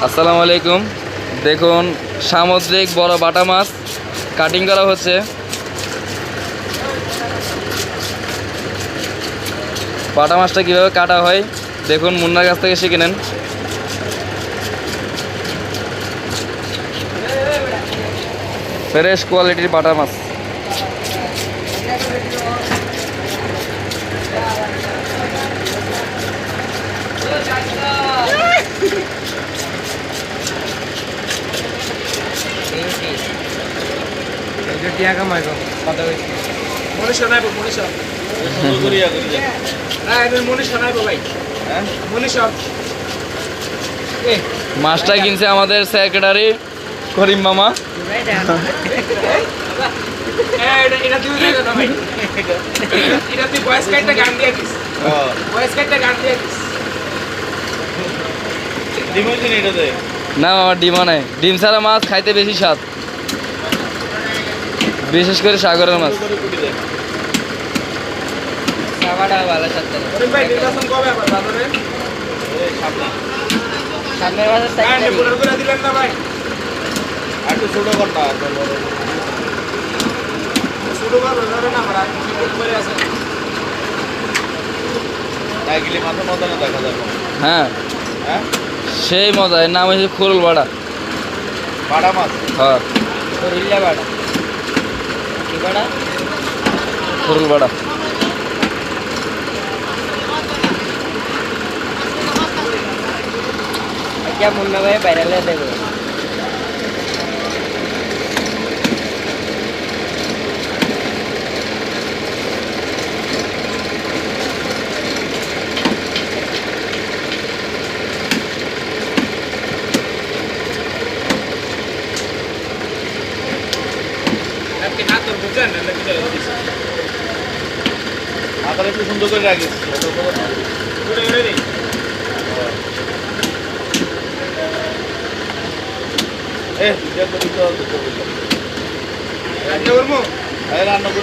আসসালামু আলাইকুম। দেখুন সামুদ্রিক বড় বাটা মাছ কাটিং করা হচ্ছে। বাটা মাছটা কীভাবে কাটা হয় দেখুন, মুন্নার কাছ থেকে শিখে নেন। ফ্রেশ কোয়ালিটির বাটা মাছ। মাছটা কিনছে আমাদের সেক্রেটারি করিম মামা। না মামা, ডিমও নাই। ডিম ছাড়া মাছ খাইতে বেশি স্বাদ, বিশেষ করে সাগরের মাছ। হ্যাঁ, সেই মজা। এর নাম হচ্ছে খুরুল বাড়া। বাটা মাছ, হ্যাঁ, খুরুল বাড়া। क्या मुन्ना भाई वायरल है देखो। মাথাটা একটু সুন্দর করে রাখিস। রান্না করবো, রান্না করি।